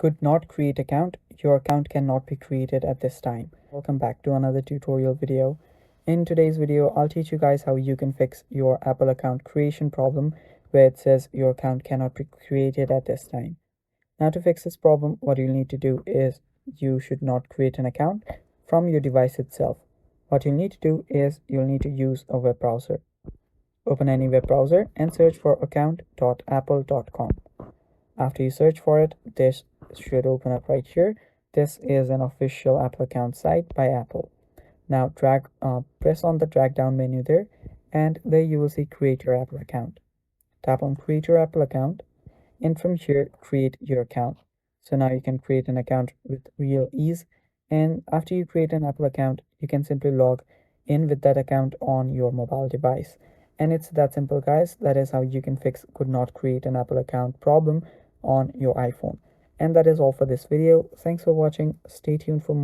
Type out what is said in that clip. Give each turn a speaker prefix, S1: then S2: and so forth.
S1: could not create account. Your account cannot be created at this time. Welcome back to another tutorial video. In today's video, I'll teach you guys how you can fix your Apple account creation problem where it says your account cannot be created at this time. Now to fix this problem, what you'll need to do is you should not create an account from your device itself. What you'll need to do is you'll need to use a web browser. Open any web browser and search for account.apple.com. After you search for it, this should open up right here. This is an official Apple account site by Apple. Now press on the drag down menu there, and there you will see create your Apple account. Tap on create your Apple account, and from here create your account. So now you can create an account with real ease, and after you create an Apple account, you can simply log in with that account on your mobile device. And it's that simple, guys. That is how you can fix could not create an Apple account problem on your iPhone. And that is all for this video. Thanks for watching. Stay tuned for more.